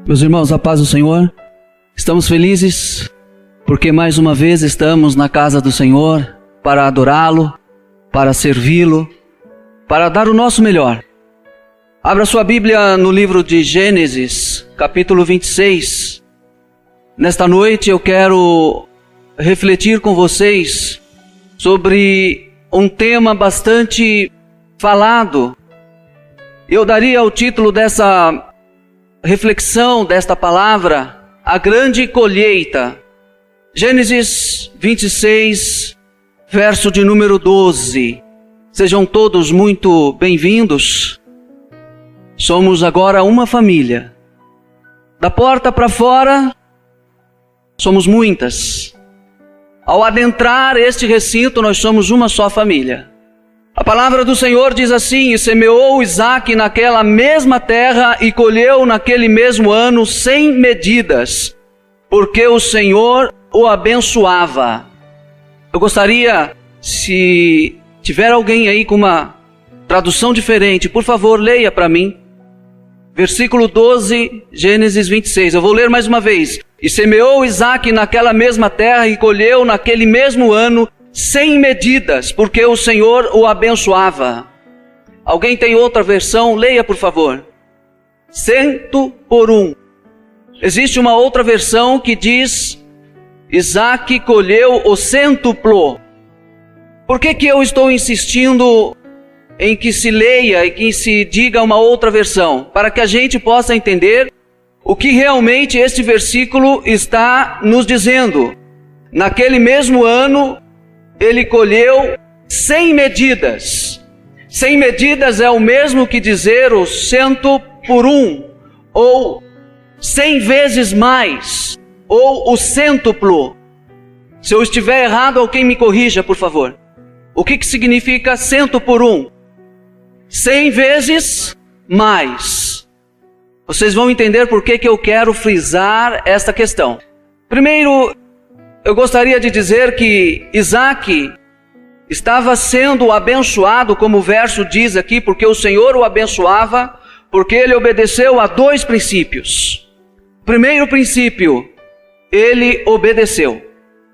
Meus irmãos, a paz do Senhor, estamos felizes porque mais uma vez estamos na casa do Senhor para adorá-lo, para servi-lo, para dar o nosso melhor. Abra sua Bíblia no livro de Gênesis, capítulo 26. Nesta noite eu quero refletir com vocês sobre um tema bastante falado. Eu daria o título dessa reflexão, desta palavra, a grande colheita. Gênesis 26, verso de número 12. Sejam todos muito bem-vindos. Somos agora uma família. Da porta para fora, somos muitas. Ao adentrar este recinto, nós somos uma só família. A palavra do Senhor diz assim: e semeou Isaque naquela mesma terra e colheu naquele mesmo ano 100 medidas, porque o Senhor o abençoava. Eu gostaria, se tiver alguém aí com uma tradução diferente, por favor, leia para mim. Versículo 12, Gênesis 26. Eu vou ler mais uma vez. E semeou Isaque naquela mesma terra e colheu naquele mesmo ano 100 medidas, porque o Senhor o abençoava. Alguém tem outra versão? Leia, por favor. 100 por 1. Existe uma outra versão que diz: Isaque colheu o cêntuplo. Por que eu estou insistindo em que se leia e que se diga uma outra versão? Para que a gente possa entender o que realmente este versículo está nos dizendo. Naquele mesmo ano, ele colheu 100 medidas. 100 medidas é o mesmo que dizer o 100 por 1, ou 100 vezes mais, ou o cêntuplo. Se eu estiver errado, alguém me corrija, por favor. O que significa 100 por 1? 100 vezes mais. Vocês vão entender por que eu quero frisar esta questão. Primeiro, eu gostaria de dizer que Isaque estava sendo abençoado, como o verso diz aqui, porque o Senhor o abençoava, porque ele obedeceu a 2 princípios. Primeiro princípio, ele obedeceu.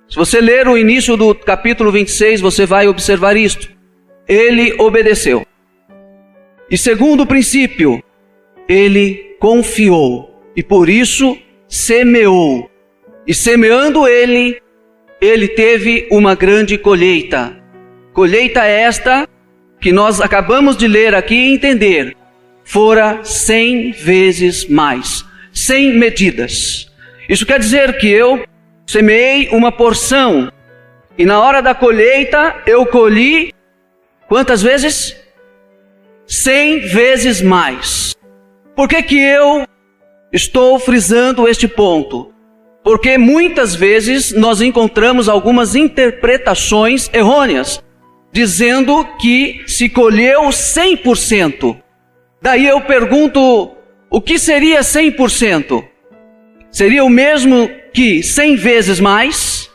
Se você ler o início do capítulo 26, você vai observar isto. Ele obedeceu. E segundo princípio, ele confiou, e por isso semeou. E semeando ele teve uma grande colheita. Colheita esta que nós acabamos de ler aqui e entender. Fora 100 vezes mais. 100 medidas. Isso quer dizer que eu semeei uma porção. E na hora da colheita eu colhi quantas vezes? 100 vezes mais. Por que eu estou frisando este ponto? Porque muitas vezes nós encontramos algumas interpretações errôneas, dizendo que se colheu 100%. Daí eu pergunto, o que seria 100%? Seria o mesmo que 100 vezes mais?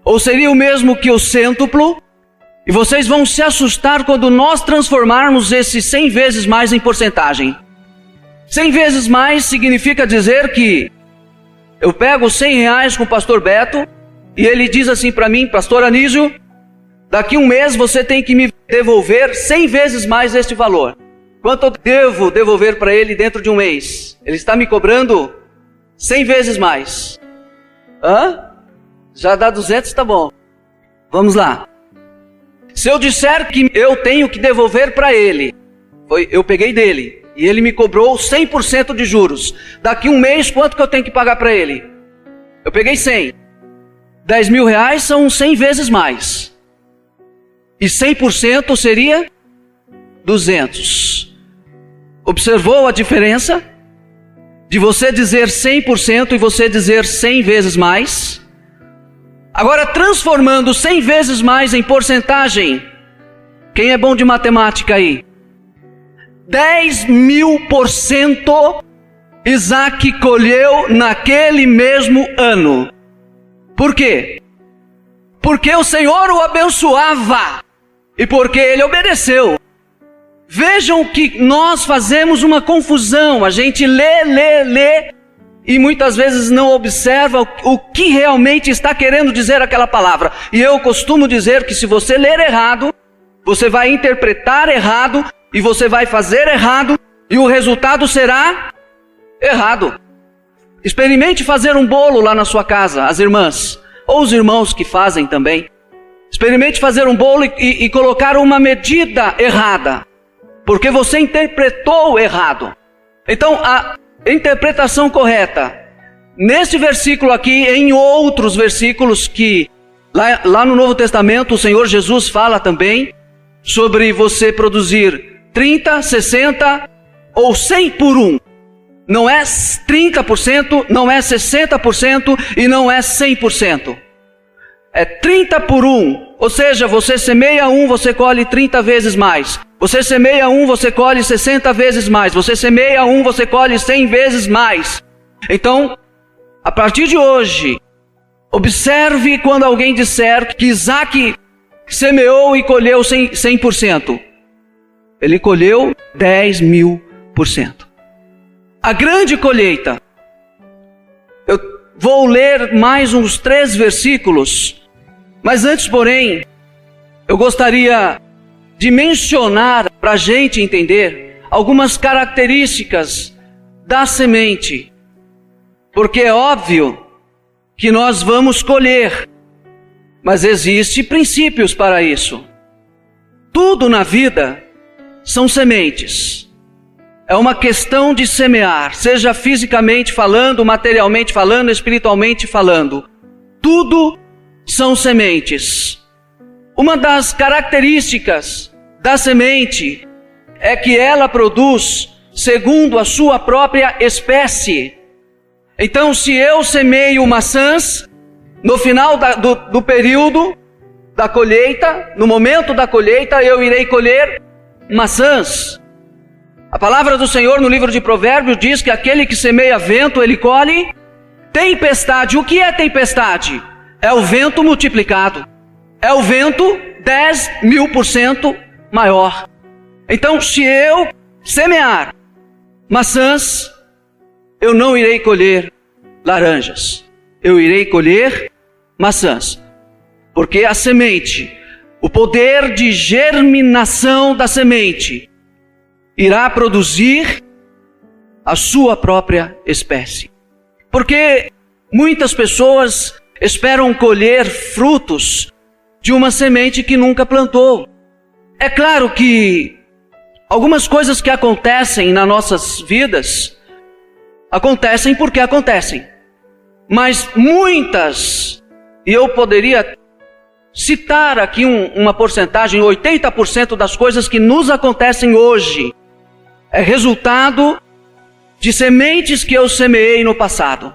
Ou seria o mesmo que o cêntuplo? E vocês vão se assustar quando nós transformarmos esse 100 vezes mais em porcentagem. 100 vezes mais significa dizer que eu pego 100 reais com o pastor Beto e ele diz assim para mim: pastor Anísio, daqui um mês você tem que me devolver 100 vezes mais este valor. Quanto eu devo devolver para ele dentro de um mês? Ele está me cobrando 100 vezes mais. Já dá 200, tá bom. Vamos lá. Se eu disser que eu tenho que devolver para ele, eu peguei dele, e ele me cobrou 100% de juros. Daqui um mês, quanto que eu tenho que pagar para ele? Eu peguei 100. 10 mil reais são 100 vezes mais. E 100% seria 200. Observou a diferença? De você dizer 100% e você dizer 100 vezes mais? Agora, transformando 100 vezes mais em porcentagem. Quem é bom de matemática aí? 10.000% Isaque colheu naquele mesmo ano. Por quê? Porque o Senhor o abençoava e porque ele obedeceu. Vejam que nós fazemos uma confusão, a gente lê, e muitas vezes não observa o que realmente está querendo dizer aquela palavra. E eu costumo dizer que se você ler errado, você vai interpretar errado, e você vai fazer errado, e o resultado será errado. Experimente fazer um bolo lá na sua casa, as irmãs, ou os irmãos que fazem também. Experimente fazer um bolo e colocar uma medida errada, porque você interpretou errado. Então, a interpretação correta, neste versículo aqui, em outros versículos que lá no Novo Testamento o Senhor Jesus fala também sobre você produzir 30, 60 ou 100 por 1. Não é 30%, não é 60% e não é 100%. É 30 por 1, ou seja, você semeia 1, você colhe 30 vezes mais. Você semeia 1, você colhe 60 vezes mais. Você semeia 1, você colhe 100 vezes mais. Então, a partir de hoje, observe quando alguém disser que Isaac semeou e colheu 100%. Ele colheu 10.000%. A grande colheita. Eu vou ler mais uns 3 versículos, mas antes, porém, eu gostaria de mencionar para a gente entender algumas características da semente, porque é óbvio que nós vamos colher, mas existem princípios para isso. Tudo na vida são sementes. É uma questão de semear, seja fisicamente falando, materialmente falando, espiritualmente falando. Tudo são sementes. Uma das características da semente é que ela produz segundo a sua própria espécie. Então, se eu semeio maçãs, no final do período da colheita, no momento da colheita, eu irei colher maçãs. A palavra do Senhor no livro de Provérbios diz que aquele que semeia vento, ele colhe tempestade. O que é tempestade? É o vento multiplicado. É o vento 10.000% maior. Então, se eu semear maçãs, eu não irei colher laranjas. Eu irei colher maçãs. Porque a semente, o poder de germinação da semente, irá produzir a sua própria espécie. Porque muitas pessoas esperam colher frutos de uma semente que nunca plantou. É claro que algumas coisas que acontecem nas nossas vidas, acontecem porque acontecem. Mas muitas, e eu poderia citar aqui uma porcentagem, 80% das coisas que nos acontecem hoje, é resultado de sementes que eu semeei no passado.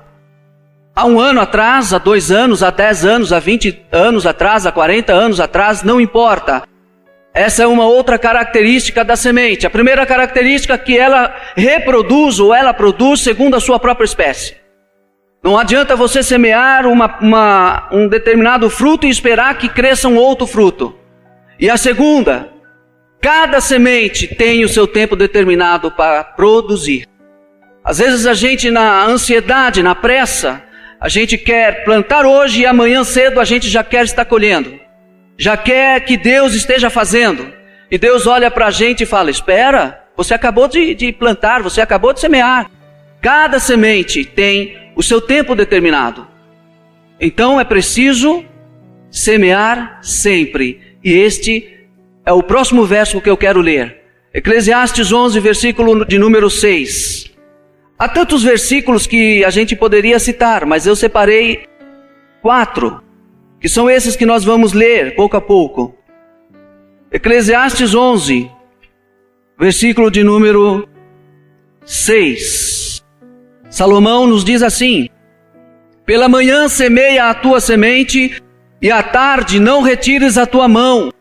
Há 1 ano atrás, há 2 anos, há 10 anos, há 20 anos atrás, há 40 anos atrás, não importa. Essa é uma outra característica da semente. A primeira característica é que ela reproduz ou ela produz segundo a sua própria espécie. Não adianta você semear um determinado fruto e esperar que cresça um outro fruto. E a segunda, cada semente tem o seu tempo determinado para produzir. Às vezes a gente, na ansiedade, na pressa, a gente quer plantar hoje e amanhã cedo a gente já quer estar colhendo. Já quer que Deus esteja fazendo. E Deus olha para a gente e fala: espera, você acabou de plantar, você acabou de semear. Cada semente tem o seu tempo determinado. Então é preciso semear sempre. E este é o próximo verso que eu quero ler. Eclesiastes 11, versículo de número 6. Há tantos versículos que a gente poderia citar, mas eu separei 4, que são esses que nós vamos ler pouco a pouco. Eclesiastes 11, versículo de número 6. Salomão nos diz assim: pela manhã semeia a tua semente, e à tarde não retires a tua mão,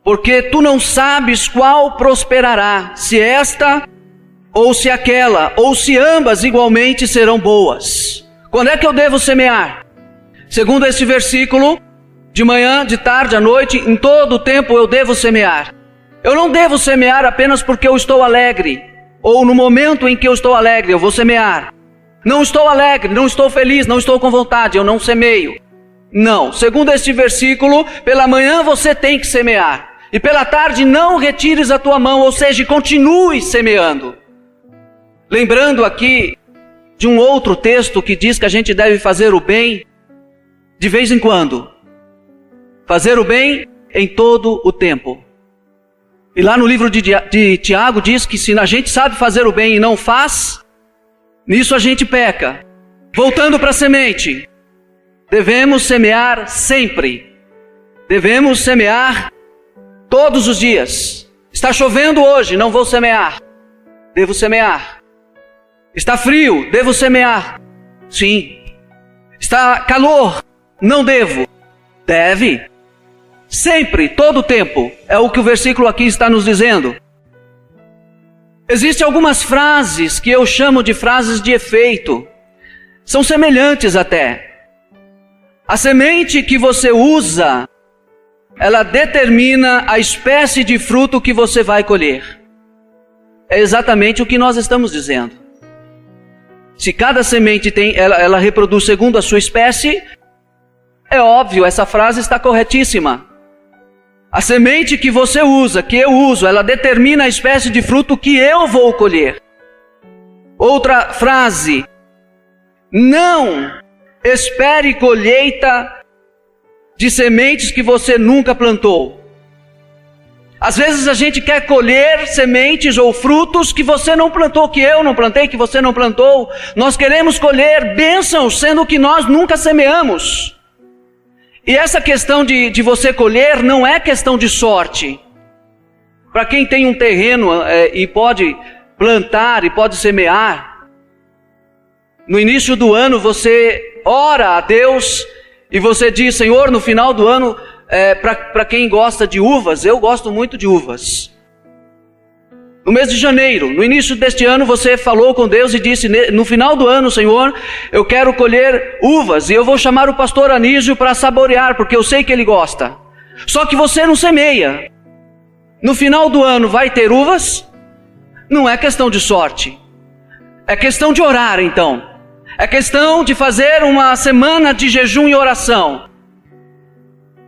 porque tu não sabes qual prosperará, se esta ou se aquela, ou se ambas igualmente serão boas. Quando é que eu devo semear? Segundo esse versículo, de manhã, de tarde, à noite, em todo o tempo eu devo semear. Eu não devo semear apenas porque eu estou alegre, ou no momento em que eu estou alegre, eu vou semear. Não estou alegre, não estou feliz, não estou com vontade, eu não semeio. Não, segundo este versículo, pela manhã você tem que semear. E pela tarde não retires a tua mão, ou seja, continue semeando. Lembrando aqui de um outro texto que diz que a gente deve fazer o bem de vez em quando. Fazer o bem em todo o tempo. E lá no livro de Tiago diz que se a gente sabe fazer o bem e não faz, nisso a gente peca. Voltando para a semente, devemos semear sempre. Devemos semear todos os dias. Está chovendo hoje, não vou semear. Devo semear. Está frio, devo semear. Sim. Está calor, não devo. Deve. Sempre, todo o tempo. É o que o versículo aqui está nos dizendo. Existem algumas frases que eu chamo de frases de efeito. São semelhantes até. A semente que você usa, ela determina a espécie de fruto que você vai colher. É exatamente o que nós estamos dizendo. Se cada semente ela reproduz segundo a sua espécie, é óbvio, essa frase está corretíssima. A semente que você usa, que eu uso, ela determina a espécie de fruto que eu vou colher. Outra frase: não espere colheita de sementes que você nunca plantou. Às vezes a gente quer colher sementes ou frutos que você não plantou, que eu não plantei, que você não plantou. Nós queremos colher bênçãos, sendo que nós nunca semeamos. E essa questão de você colher não é questão de sorte. Para quem tem um terreno e pode plantar e pode semear, no início do ano você ora a Deus e você diz: Senhor, no final do ano, para quem gosta de uvas, eu gosto muito de uvas. No mês de janeiro, no início deste ano, você falou com Deus e disse: no final do ano, Senhor, eu quero colher uvas e eu vou chamar o pastor Anísio para saborear, porque eu sei que ele gosta. Só que você não semeia. No final do ano vai ter uvas? Não é questão de sorte. É questão de orar, então. É questão de fazer uma semana de jejum e oração.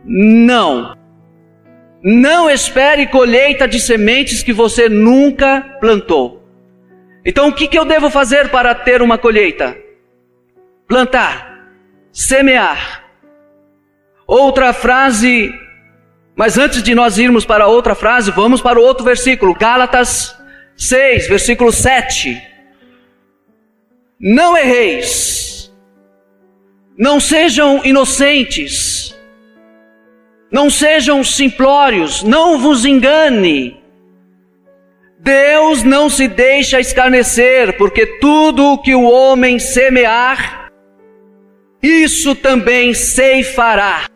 Não. Não espere colheita de sementes que você nunca plantou. Então o que eu devo fazer para ter uma colheita? Plantar, semear. Outra frase, mas antes de nós irmos para outra frase, vamos para o outro versículo, Gálatas 6, versículo 7. Não erreis, não sejam inocentes, não sejam simplórios, não vos engane. Deus não se deixa escarnecer, porque tudo o que o homem semear, isso também ceifará.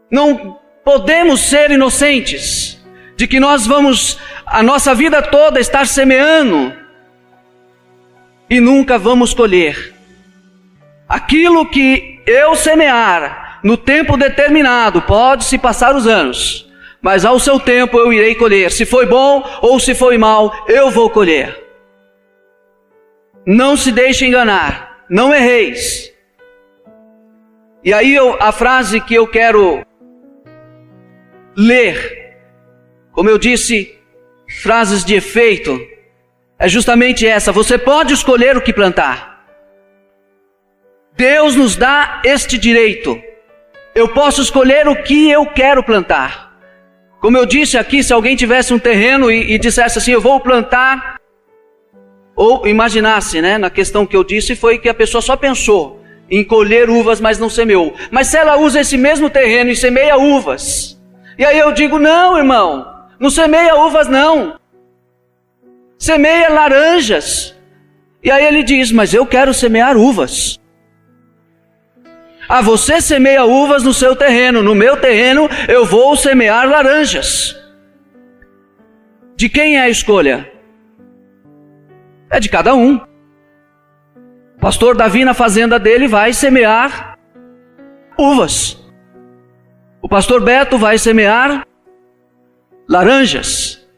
Não podemos ser inocentes, de que nós vamos a nossa vida toda estar semeando, e nunca vamos colher. Aquilo que eu semear, no tempo determinado, pode-se passar os anos, mas ao seu tempo eu irei colher. Se foi bom ou se foi mal, eu vou colher. Não se deixe enganar, não erreis. E aí a frase que eu quero ler, como eu disse, frases de efeito, é justamente essa: você pode escolher o que plantar. Deus nos dá este direito. Eu posso escolher o que eu quero plantar. Como eu disse aqui, se alguém tivesse um terreno e dissesse assim: eu vou plantar, ou imaginasse, na questão que eu disse, foi que a pessoa só pensou em colher uvas, mas não semeou. Mas se ela usa esse mesmo terreno e semeia uvas, e aí eu digo: não, irmão, não semeia uvas não, semeia laranjas. E aí ele diz: mas eu quero semear uvas. Ah, você semeia uvas no seu terreno, no meu terreno eu vou semear laranjas. De quem é a escolha? É de cada um. O pastor Davi, na fazenda dele, vai semear uvas. O pastor Beto vai semear laranjas.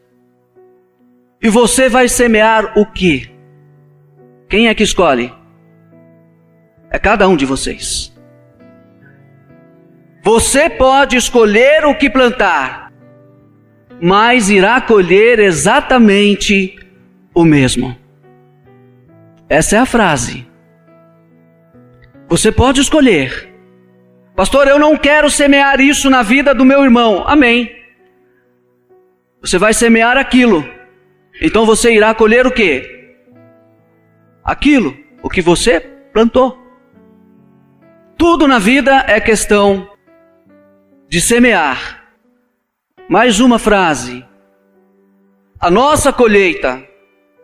E você vai semear o quê? Quem é que escolhe? É cada um de vocês. Você pode escolher o que plantar, mas irá colher exatamente o mesmo. Essa é a frase. Você pode escolher. Pastor, eu não quero semear isso na vida do meu irmão. Amém. Você vai semear aquilo. Então você irá colher o quê? Aquilo, o que você plantou. Tudo na vida é questão de semear. Mais uma frase. A nossa colheita,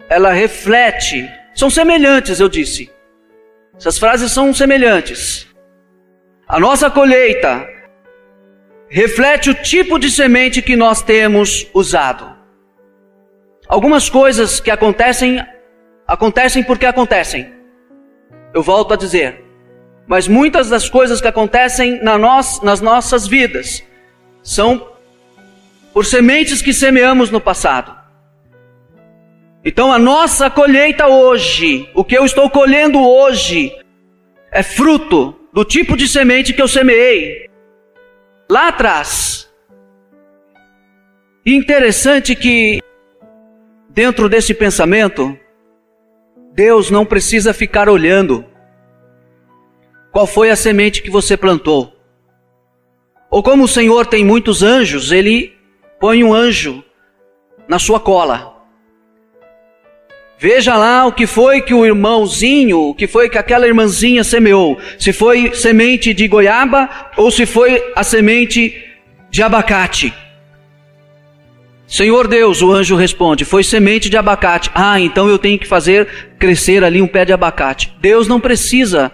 ela reflete, são semelhantes, eu disse. Essas frases são semelhantes. A nossa colheita reflete o tipo de semente que nós temos usado. Algumas coisas que acontecem porque acontecem. Eu volto a dizer. Mas muitas das coisas que acontecem nas nossas vidas são por sementes que semeamos no passado. Então a nossa colheita hoje, o que eu estou colhendo hoje, é fruto do tipo de semente que eu semeei lá atrás. E interessante que dentro desse pensamento, Deus não precisa ficar olhando qual foi a semente que você plantou. Ou como o Senhor tem muitos anjos, Ele põe um anjo na sua cola. Veja lá o que foi que o irmãozinho, o que foi que aquela irmãzinha semeou. Se foi semente de goiaba ou se foi a semente de abacate. Senhor Deus, o anjo responde, foi semente de abacate. Ah, então eu tenho que fazer crescer ali um pé de abacate. Deus não precisa.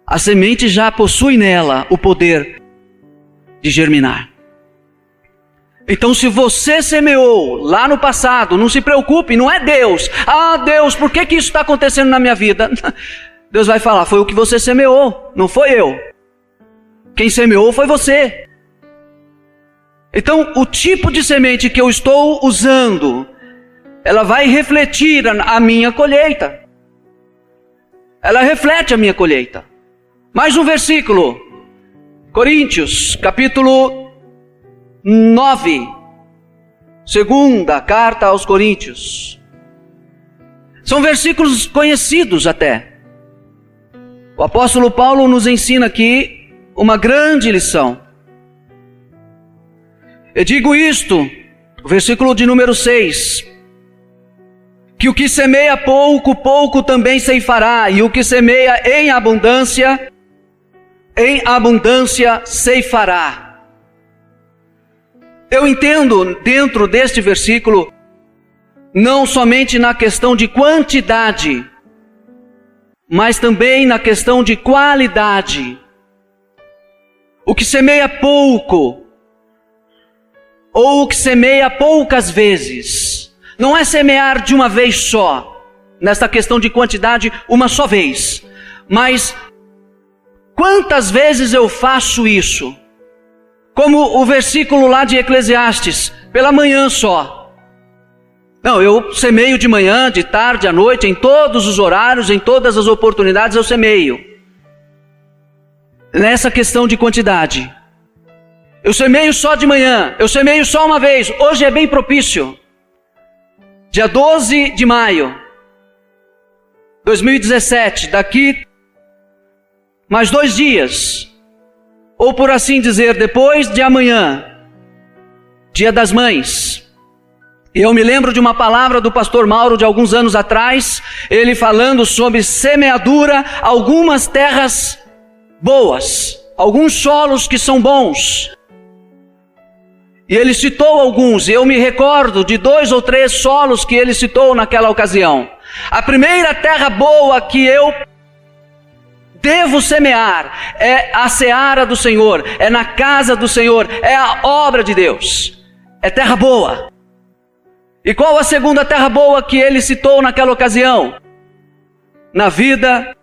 A semente já possui nela o poder de germinar. Então se você semeou lá no passado, não se preocupe, não é Deus. Ah, Deus, por que isso está acontecendo na minha vida? Deus vai falar, foi o que você semeou, não foi eu. Quem semeou foi você. Então o tipo de semente que eu estou usando, ela vai refletir a minha colheita. Ela reflete a minha colheita. Mais um versículo. Coríntios, capítulo 9, segunda carta aos Coríntios. São versículos conhecidos até. O apóstolo Paulo nos ensina aqui uma grande lição. Eu digo isto, versículo de número 6, que o que semeia pouco, pouco também ceifará, e o que semeia em abundância ceifará. Eu entendo dentro deste versículo, não somente na questão de quantidade, mas também na questão de qualidade. O que semeia pouco, ou o que semeia poucas vezes, não é semear de uma vez só, nesta questão de quantidade, uma só vez, mas quantas vezes eu faço isso? Como o versículo lá de Eclesiastes, pela manhã só. Não, eu semeio de manhã, de tarde, à noite, em todos os horários, em todas as oportunidades eu semeio. Nessa questão de quantidade. Eu semeio só de manhã, eu semeio só uma vez. Hoje é bem propício. Dia 12 de maio, 2017, daqui mais 2 dias. Ou por assim dizer, depois de amanhã, Dia das Mães. E eu me lembro de uma palavra do pastor Mauro de alguns anos atrás, ele falando sobre semeadura, algumas terras boas, alguns solos que são bons. E ele citou alguns, e eu me recordo de 2 ou 3 solos que ele citou naquela ocasião. A primeira terra boa que eu devo semear é a seara do Senhor, é na casa do Senhor, é a obra de Deus, é terra boa. E qual a segunda terra boa que ele citou naquela ocasião? Na vida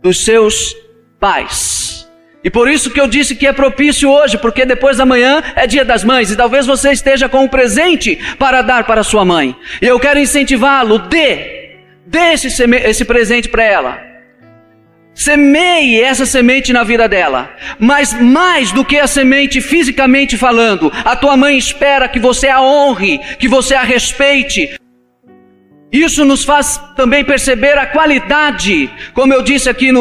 dos seus pais. E por isso que eu disse que é propício hoje, porque depois da manhã é Dia das Mães, e talvez você esteja com um presente para dar para sua mãe. E eu quero incentivá-lo, Dê esse presente para ela. Semeie essa semente na vida dela. Mas mais do que a semente fisicamente falando, a tua mãe espera que você a honre, que você a respeite. Isso nos faz também perceber a qualidade, como eu disse aqui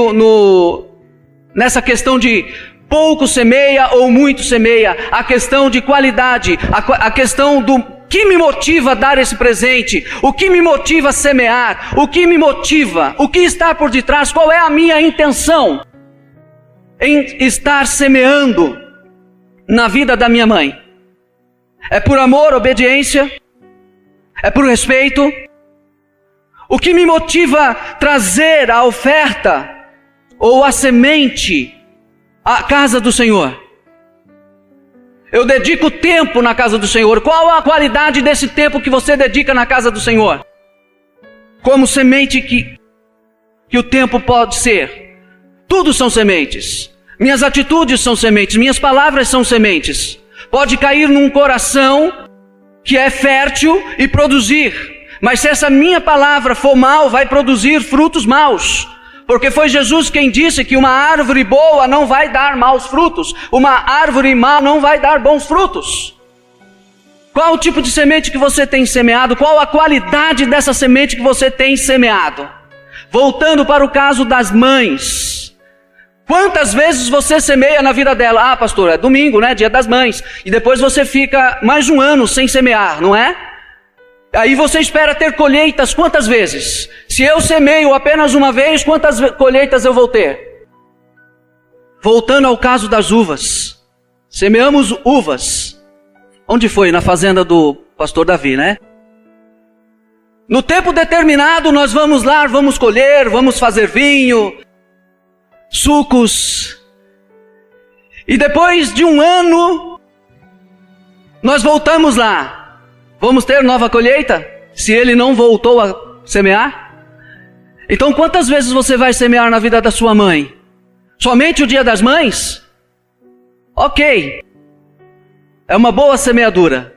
nessa questão de pouco semeia ou muito semeia, a questão de qualidade, a questão do que me motiva a dar esse presente, o que me motiva a semear, o que me motiva, o que está por detrás, qual é a minha intenção em estar semeando na vida da minha mãe. É por amor, obediência? É por respeito? O que me motiva a trazer a oferta ou a semente à casa do Senhor? Eu dedico tempo na casa do Senhor. Qual a qualidade desse tempo que você dedica na casa do Senhor? Como semente que o tempo pode ser. Tudo são sementes. Minhas atitudes são sementes. Minhas palavras são sementes. Pode cair num coração que é fértil e produzir. Mas se essa minha palavra for mal, vai produzir frutos maus. Porque foi Jesus quem disse que uma árvore boa não vai dar maus frutos. Uma árvore má não vai dar bons frutos. Qual o tipo de semente que você tem semeado? Qual a qualidade dessa semente que você tem semeado? Voltando para o caso das mães. Quantas vezes você semeia na vida dela? Ah, pastor, é domingo, né? Dia das mães. E depois você fica mais um ano sem semear, não é? Aí você espera ter colheitas quantas vezes? Se eu semeio apenas uma vez, quantas colheitas eu vou ter? Voltando ao caso das uvas. Semeamos uvas. Onde foi? Na fazenda do pastor Davi, né? No tempo determinado nós vamos lá, vamos colher, vamos fazer vinho, sucos. E depois de um ano, nós voltamos lá. Vamos ter nova colheita? Se ele não voltou a semear? Então quantas vezes você vai semear na vida da sua mãe? Somente o dia das mães? Ok. É uma boa semeadura.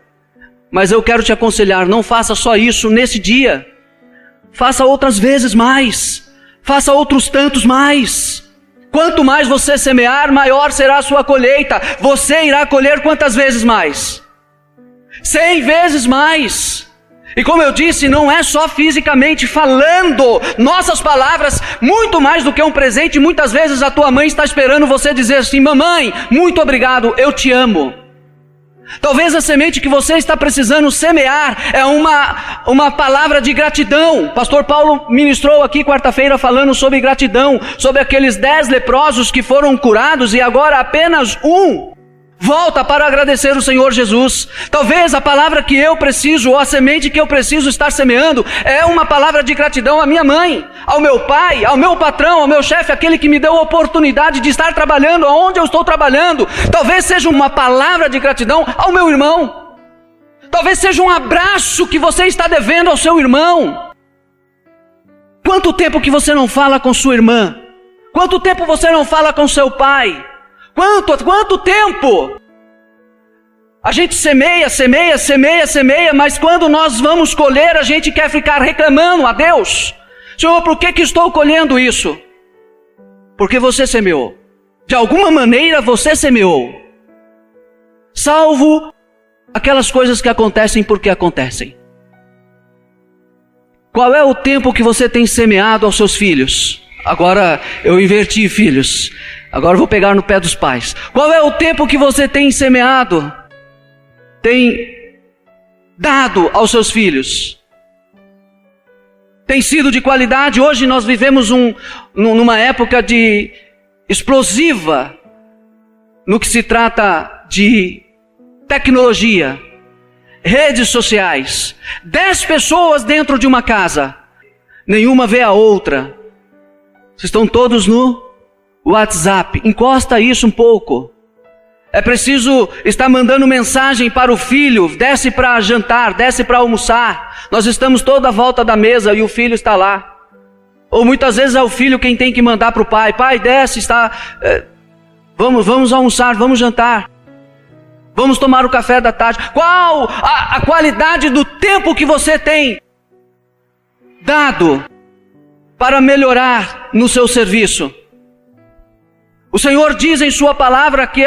Mas eu quero te aconselhar, não faça só isso nesse dia. Faça outras vezes mais. Faça outros tantos mais. Quanto mais você semear, maior será a sua colheita. Você irá colher quantas vezes mais? 100 vezes mais. E como eu disse, não é só fisicamente falando. Nossas palavras, muito mais do que um presente. Muitas vezes a tua mãe está esperando você dizer assim: mamãe, muito obrigado, eu te amo. Talvez a semente que você está precisando semear é uma palavra de gratidão. Pastor Paulo ministrou aqui quarta-feira falando sobre gratidão, sobre aqueles 10 leprosos que foram curados e agora apenas um volta para agradecer o Senhor Jesus. Talvez a palavra que eu preciso, ou a semente que eu preciso estar semeando, é uma palavra de gratidão à minha mãe, ao meu pai, ao meu patrão, ao meu chefe, aquele que me deu a oportunidade de estar trabalhando aonde eu estou trabalhando. Talvez seja uma palavra de gratidão ao meu irmão. Talvez seja um abraço que você está devendo ao seu irmão. Quanto tempo que você não fala com sua irmã? Quanto tempo você não fala com seu pai? Quanto tempo? A gente semeia, mas quando nós vamos colher, a gente quer ficar reclamando a Deus. Senhor, por que estou colhendo isso? Porque você semeou. De alguma maneira você semeou. Salvo aquelas coisas que acontecem porque acontecem. Qual é o tempo que você tem semeado aos seus filhos? Agora eu inverti filhos. Agora eu vou pegar no pé dos pais. Qual é o tempo que você tem semeado? Tem dado aos seus filhos? Tem sido de qualidade? Hoje nós vivemos numa época de explosiva no que se trata de tecnologia, redes sociais. 10 pessoas dentro de uma casa, nenhuma vê a outra. Vocês estão todos no WhatsApp. Encosta isso um pouco. É preciso estar mandando mensagem para o filho: desce para jantar, desce para almoçar. Nós estamos toda à volta da mesa e o filho está lá. Ou muitas vezes é o filho quem tem que mandar para o pai: pai, desce, vamos almoçar, vamos jantar, vamos tomar o café da tarde. Qual a qualidade do tempo que você tem dado para melhorar no seu serviço. O Senhor diz em sua palavra que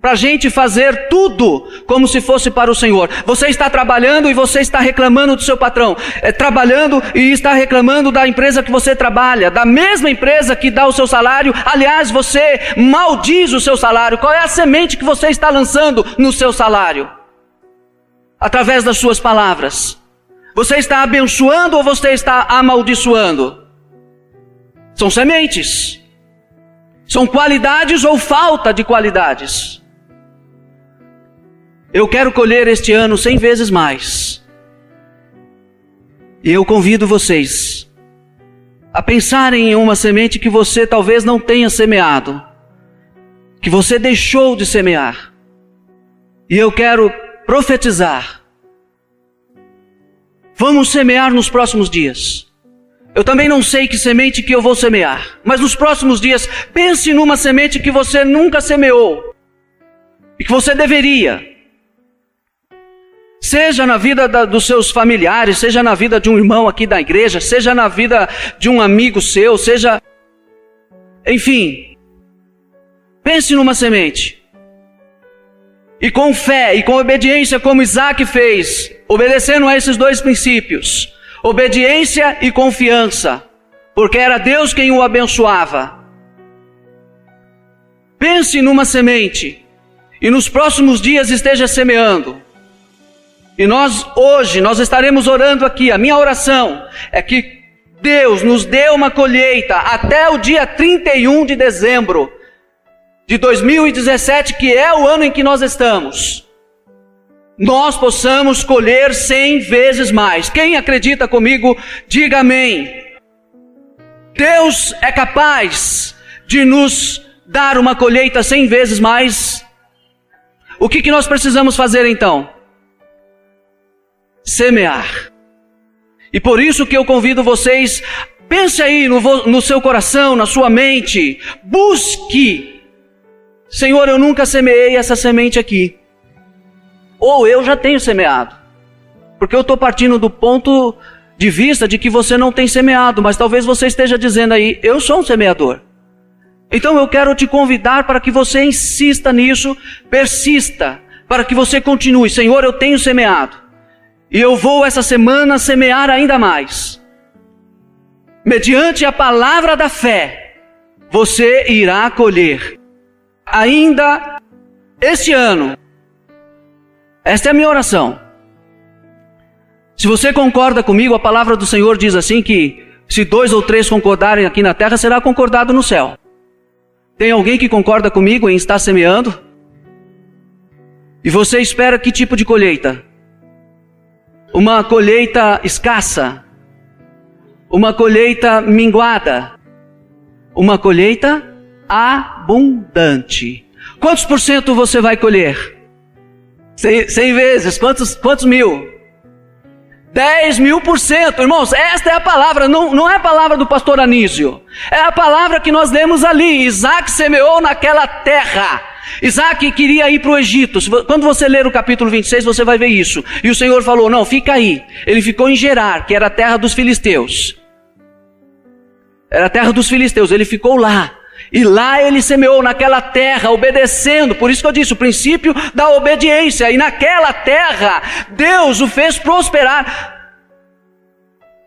para a gente fazer tudo como se fosse para o Senhor. Você está trabalhando e você está reclamando do seu patrão. Trabalhando e está reclamando da empresa que você trabalha, da mesma empresa que dá o seu salário. Aliás, você maldiz o seu salário. Qual é a semente que você está lançando no seu salário? Através das suas palavras. Você está abençoando ou você está amaldiçoando? São sementes. São qualidades ou falta de qualidades. Eu quero colher este ano 100 vezes mais. E eu convido vocês a pensarem em uma semente que você talvez não tenha semeado, que você deixou de semear. E eu quero profetizar. Vamos semear nos próximos dias. Eu também não sei que semente que eu vou semear, mas nos próximos dias, pense numa semente que você nunca semeou e que você deveria. Seja na vida dos seus familiares, seja na vida de um irmão aqui da igreja, seja na vida de um amigo seu, seja... Enfim, pense numa semente. E com fé e com obediência, como Isaac fez, obedecendo a esses dois princípios, obediência e confiança, porque era Deus quem o abençoava. Pense numa semente e nos próximos dias esteja semeando. E hoje nós estaremos orando aqui. A minha oração é que Deus nos dê uma colheita até o dia 31 de dezembro de 2017, que é o ano em que nós estamos. Nós possamos colher 100 vezes mais. Quem acredita comigo, diga amém. Deus é capaz de nos dar uma colheita 100 vezes mais. O que nós precisamos fazer então? Semear. E por isso que eu convido vocês, pense aí no seu coração, na sua mente, busque. Senhor, eu nunca semeei essa semente aqui. Ou eu já tenho semeado. Porque eu estou partindo do ponto de vista de que você não tem semeado, mas talvez você esteja dizendo aí, eu sou um semeador. Então eu quero te convidar para que você insista nisso, persista, para que você continue. Senhor, eu tenho semeado. E eu vou essa semana semear ainda mais. Mediante a palavra da fé, você irá colher. Ainda este ano. Esta é a minha oração. Se você concorda comigo, a palavra do Senhor diz assim que se 2 ou 3 concordarem aqui na terra, será concordado no céu. Tem alguém que concorda comigo em estar semeando? E você espera que tipo de colheita? Uma colheita escassa? Uma colheita minguada? Uma colheita abundante? Quantos por cento você vai colher? 100 vezes. Quantos mil? 10.000%. Irmãos, esta é a palavra, não é a palavra do pastor Anísio. É a palavra que nós lemos ali. Isaac semeou naquela terra. Isaac queria ir para o Egito. Quando você ler o capítulo 26, você vai ver isso. E o Senhor falou, não, fica aí. Ele ficou em Gerar, que era a terra dos filisteus. Era a terra dos filisteus, ele ficou lá. E lá ele semeou naquela terra, obedecendo. Por isso que eu disse, o princípio da obediência. E naquela terra, Deus o fez prosperar.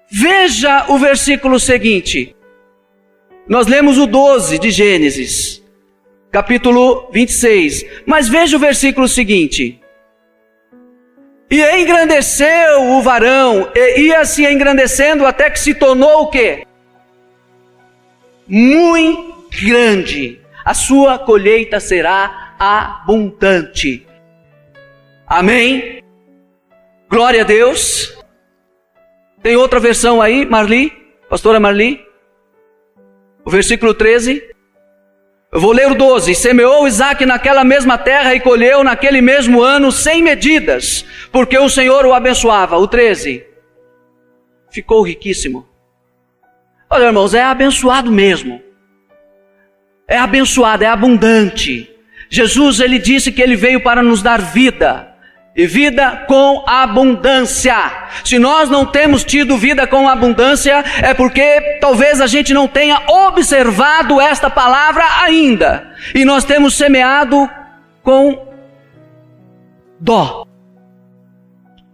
Veja o versículo seguinte. Nós lemos o 12 de Gênesis, capítulo 26. Mas veja o versículo seguinte. E engrandeceu o varão, e ia se engrandecendo até que se tornou o quê? Muito grande. A sua colheita será abundante. Amém? Glória a Deus. Tem outra versão aí, Marli? Pastora Marli? O versículo 13. Eu vou ler o 12. Semeou Isaac naquela mesma terra e colheu naquele mesmo ano 100 medidas, porque o Senhor o abençoava. O 13. Ficou riquíssimo. Olha, irmãos, é abençoado mesmo. É abençoado, é abundante. Jesus, ele disse que ele veio para nos dar vida e vida com abundância. Se nós não temos tido vida com abundância, é porque talvez a gente não tenha observado esta palavra ainda, e nós temos semeado com dó.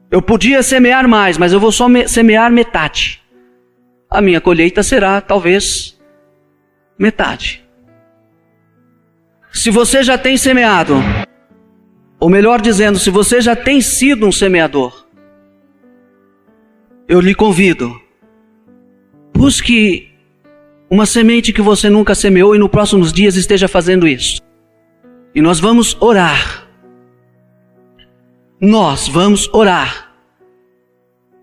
Eu podia semear mais, mas eu vou só semear metade. A minha colheita será talvez metade. Se você já tem semeado, ou melhor dizendo, se você já tem sido um semeador, eu lhe convido, busque uma semente que você nunca semeou e nos próximos dias esteja fazendo isso. E nós vamos orar. Nós vamos orar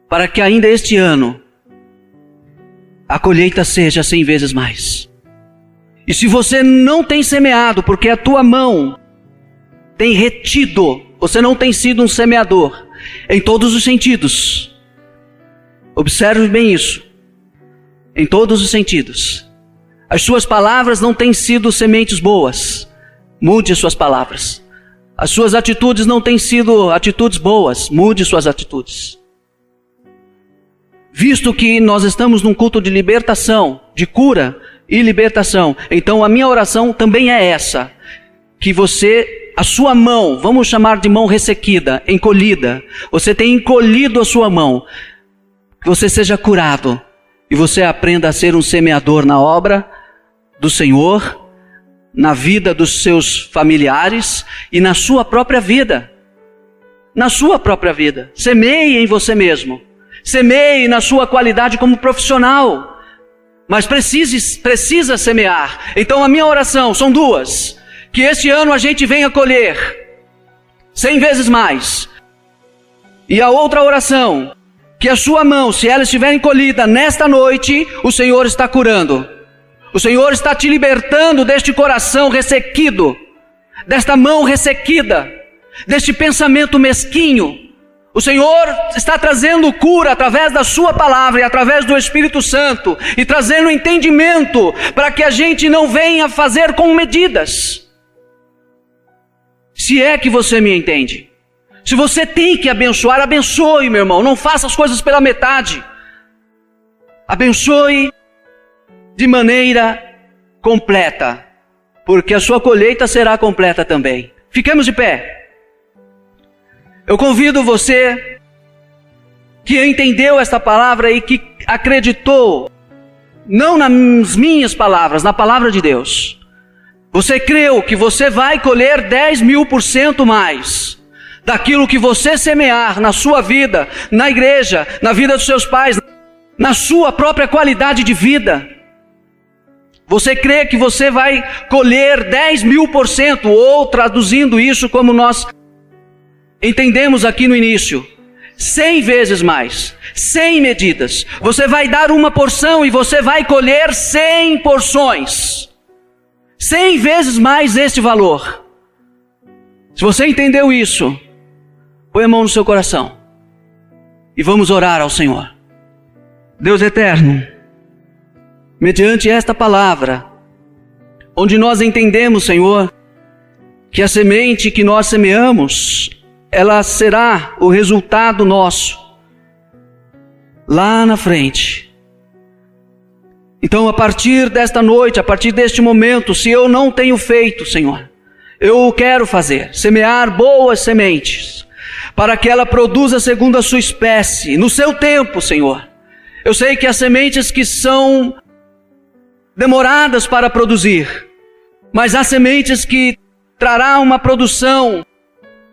para que ainda este ano a colheita seja 100 vezes mais. E se você não tem semeado, porque a tua mão tem retido, você não tem sido um semeador, em todos os sentidos. Observe bem isso. Em todos os sentidos. As suas palavras não têm sido sementes boas. Mude suas palavras. As suas atitudes não têm sido atitudes boas. Mude suas atitudes. Visto que nós estamos num culto de libertação, de cura e libertação, então a minha oração também é essa. Que você, a sua mão, vamos chamar de mão ressequida, encolhida, você tem encolhido a sua mão, que você seja curado e você aprenda a ser um semeador na obra do Senhor, na vida dos seus familiares e na sua própria vida. Na sua própria vida. Semeie em você mesmo. Semeie na sua qualidade como profissional. Mas precisa semear. Então a minha oração são duas. Que este ano a gente venha colher 100 vezes mais. E a outra oração, que a sua mão, se ela estiver encolhida nesta noite, o Senhor está curando. O Senhor está te libertando deste coração ressequido, desta mão ressequida, deste pensamento mesquinho. O Senhor está trazendo cura através da sua palavra e através do Espírito Santo, e trazendo entendimento para que a gente não venha fazer com medidas. Se é que você me entende. Se você tem que abençoar, abençoe, meu irmão. Não faça as coisas pela metade. Abençoe de maneira completa, porque a sua colheita será completa também. Fiquemos de pé. Eu convido você que entendeu esta palavra e que acreditou, não nas minhas palavras, na palavra de Deus. Você creu que você vai colher 10.000% mais daquilo que você semear na sua vida, na igreja, na vida dos seus pais, na sua própria qualidade de vida. Você crê que você vai colher 10.000%, ou traduzindo isso como nós entendemos aqui no início, 100 vezes mais, 100 medidas. Você vai dar uma porção e você vai colher 100 porções. 100 vezes mais este valor. Se você entendeu isso, põe a mão no seu coração e vamos orar ao Senhor. Deus eterno, mediante esta palavra, onde nós entendemos, Senhor, que a semente que nós semeamos, ela será o resultado nosso lá na frente. Então, a partir desta noite, a partir deste momento, se eu não tenho feito, Senhor, eu quero fazer, semear boas sementes, para que ela produza segundo a sua espécie, no seu tempo, Senhor. Eu sei que há sementes que são demoradas para produzir, mas há sementes que trará uma produção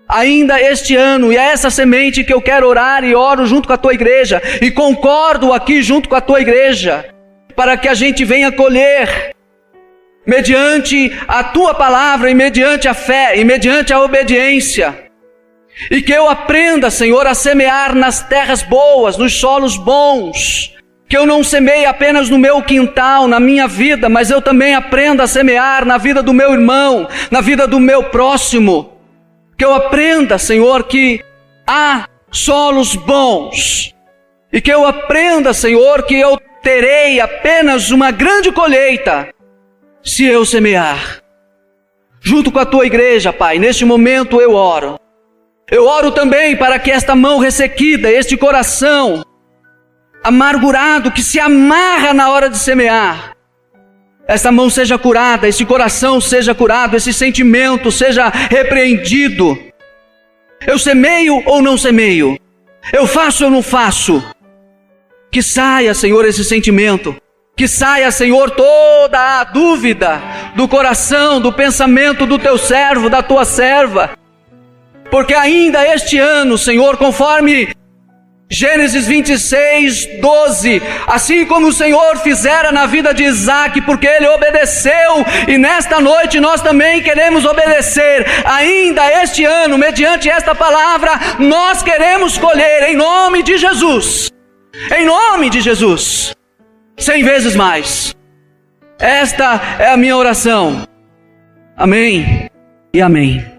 ainda este ano, e é essa semente que eu quero orar e oro junto com a tua igreja, e concordo aqui junto com a tua igreja, para que a gente venha colher, mediante a tua palavra, e mediante a fé, e mediante a obediência, e que eu aprenda, Senhor, a semear nas terras boas, nos solos bons, que eu não semeie apenas no meu quintal, na minha vida, mas eu também aprenda a semear na vida do meu irmão, na vida do meu próximo. Que eu aprenda, Senhor, que há solos bons, e que eu aprenda, Senhor, que eu terei apenas uma grande colheita se eu semear. Junto com a tua igreja, Pai, neste momento eu oro. Eu oro também para que esta mão ressequida, este coração amargurado que se amarra na hora de semear, esta mão seja curada, esse coração seja curado, esse sentimento seja repreendido. Eu semeio ou não semeio? Eu faço ou não faço? Que saia, Senhor, esse sentimento. Que saia, Senhor, toda a dúvida do coração, do pensamento do teu servo, da tua serva. Porque ainda este ano, Senhor, conforme Gênesis 26, 12, assim como o Senhor fizera na vida de Isaac, porque ele obedeceu, e nesta noite nós também queremos obedecer, ainda este ano, mediante esta palavra, nós queremos colher em nome de Jesus, 100 vezes mais. Esta é a minha oração. Amém e amém.